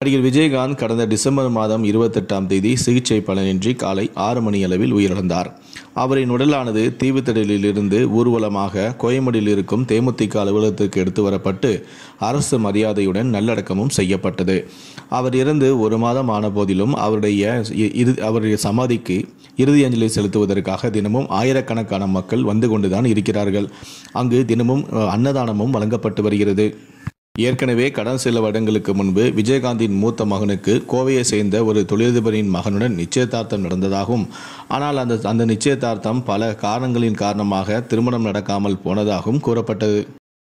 நடிகர் விஜயகாந்த் கடந்த டிசம்பர் மாதம் 28ஆம் தேதி சிகிச்சை பலனின்றி காலை 6 மணி அளவில் உயிரிழந்தார். அவரின் உடலானது தீவுத்திடலிலிருந்து ஊர்வலமாக கோயம்பேடில் இருக்கும் தேமுதிக அலுவலகத்திற்கு எடுத்து வரப்பட்டு அரசு மரியாதையுடன் நல்லடக்கமும் செய்யப்பட்டது. அவர் இறந்து ஒரு மாதம் ஆன போதிலும் அவருடைய சமாதிக்கு இறுதி அஞ்சலி செலுத்துவதற்காக தினமும் ஆயிரக்கணக்கான மக்கள் வந்து கொண்டுதான் இருக்கிறார்கள். அங்கு தினமும் அன்னதானமும் வழங்கப்பட்டு வருகிறது. ஏற்கனவே கடந்த சில வருடங்களுக்கு முன்பு விஜயகாந்தின் மூத்த மகனுக்கு கோவையை சேர்ந்த ஒரு தொழிலதிபரின் மகனுடன் நிச்சயதார்த்தம் நடந்ததாகவும், ஆனால் அந்த நிச்சயதார்த்தம் பல காரணங்களின் காரணமாக திருமணம் நடக்காமல் போனதாகவும் கூறப்பட்டது.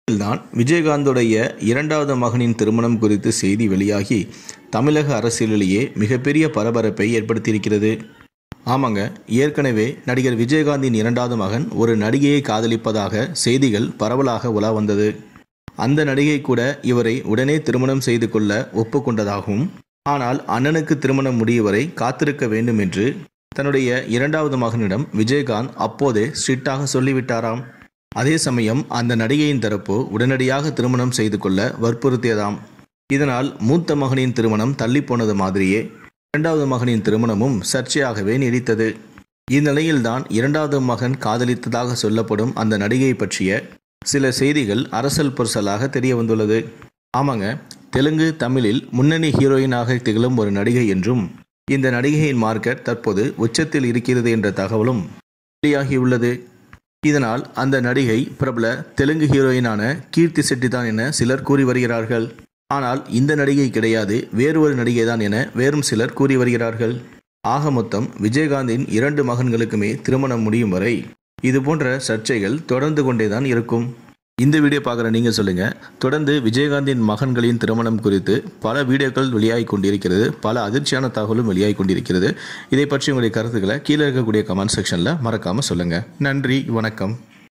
தான் விஜயகாந்துடைய இரண்டாவது மகனின் திருமணம் குறித்து செய்தி வெளியாகி தமிழக அரசியலிலேயே மிகப்பெரிய பரபரப்பை ஏற்படுத்தியிருக்கிறது. ஆமாங்க, ஏற்கனவே நடிகர் விஜயகாந்தின் இரண்டாவது மகன் ஒரு நடிகையை காதலிப்பதாக செய்திகள் பரவலாக உலா வந்தது. அந்த நடிகை கூட இவரை உடனே திருமணம் செய்து கொள்ள ஒப்புக்கொண்டதாகவும், ஆனால் அண்ணனுக்கு திருமணம் முடியும் வரை காத்திருக்க வேண்டும் என்று தன்னுடைய இரண்டாவது மகனிடம் விஜயகாந்த் அப்போதே ஸ்ட்ரிக்டாக சொல்லிவிட்டாராம். அதே சமயம் அந்த நடிகையின் தரப்பு உடனடியாக திருமணம் செய்து கொள்ள வற்புறுத்தியதாம். இதனால் மூத்த மகனின் திருமணம் தள்ளி போனது மாதிரியே இரண்டாவது மகனின் திருமணமும் சர்ச்சையாகவே நீடித்தது. இந்நிலையில்தான் இரண்டாவது மகன் காதலித்ததாக சொல்லப்படும் அந்த நடிகை பற்றிய சில செய்திகள் அரசல் புரசலாக தெரிய வந்துள்ளது. ஆமாங்க, தெலுங்கு தமிழில் முன்னணி ஹீரோயினாக திகழும் ஒரு நடிகை என்றும், இந்த நடிகையின் மார்க்கெட் தற்போது உச்சத்தில் இருக்கிறது என்ற தகவலும் வெளியாகியுள்ளது. இதனால் அந்த நடிகை பிரபல தெலுங்கு ஹீரோயினான கீர்த்தி செட்டி தான் என சிலர் கூறி வருகிறார்கள். ஆனால் இந்த நடிகை கிடையாது, வேறு ஒரு நடிகை தான் என வேறும் சிலர் கூறி வருகிறார்கள். ஆக மொத்தம் விஜயகாந்தின் 2 மகன்களுக்குமே திருமணம் முடியும் வரை இது போன்ற சர்ச்சைகள் தொடர்ந்து கொண்டேதான் இருக்கும். இந்த வீடியோ பார்க்குற நீங்கள் சொல்லுங்கள். தொடர்ந்து விஜயகாந்தின் மகன்களின் திருமணம் குறித்து பல வீடியோக்கள் வெளியாகி கொண்டிருக்கிறது, பல அதிர்ச்சியான தகவலும் வெளியாகி கொண்டிருக்கிறது. இதை பற்றி உங்களுடைய கருத்துக்களை கீழே இருக்கக்கூடிய கமெண்ட் செக்ஷனில் மறக்காமல் சொல்லுங்கள். நன்றி, வணக்கம்.